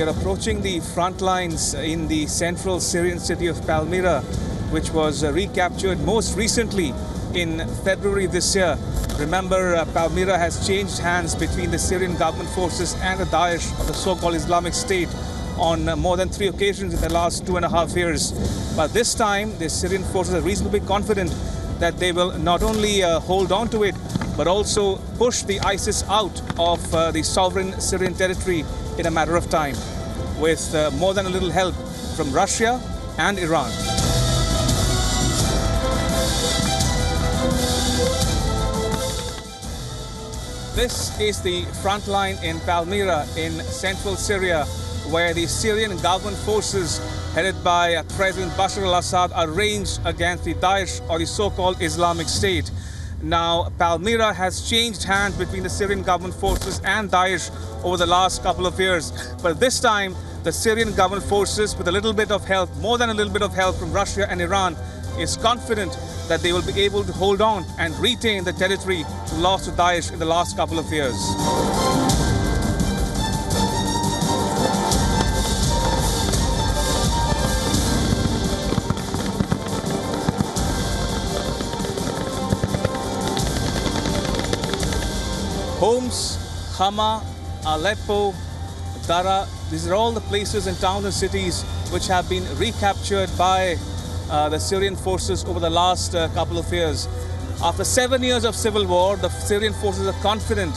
are approaching the front lines in the central Syrian city of Palmyra, which was recaptured most recently in February this year. Remember, Palmyra has changed hands between the Syrian government forces and the Daesh, or the so-called Islamic State, on more than 3 occasions in the last 2.5 years. But this time, the Syrian forces are reasonably confident that they will not only hold on to it, but also push the ISIS out of the sovereign Syrian territory in a matter of time, with more than a little help from Russia and Iran. This is the front line in Palmyra in central Syria, where the Syrian government forces headed by President Bashar al-Assad are ranged against the Daesh, or the so-called Islamic State. Now, Palmyra has changed hands between the Syrian government forces and Daesh over the last couple of years. But this time, the Syrian government forces, with a little bit of help, more than a little bit of help from Russia and Iran, is confident that they will be able to hold on and retain the territory lost to Daesh in the last couple of years. Homs, Hama, Aleppo, Dara, these are all the places and towns and cities which have been recaptured by the Syrian forces over the last couple of years. After 7 years of civil war, the Syrian forces are confident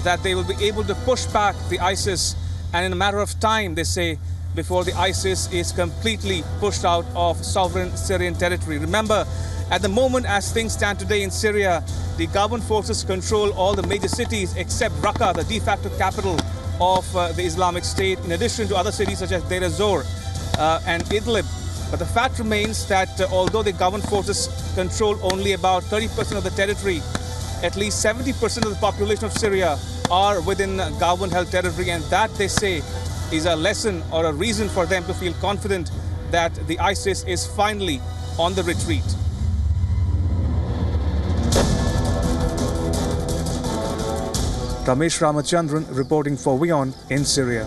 that they will be able to push back the ISIS, and in a matter of time, they say, before the ISIS is completely pushed out of sovereign Syrian territory. Remember, at the moment, as things stand today in Syria, the government forces control all the major cities except Raqqa, the de facto capital of the Islamic State, in addition to other cities such as Deir ez-Zor and Idlib. But the fact remains that although the government forces control only about 30% of the territory, at least 70% of the population of Syria are within government-held territory, and that, they say, is a lesson or a reason for them to feel confident that the ISIS is finally on the retreat. Ramesh Ramachandran reporting for WION in Syria.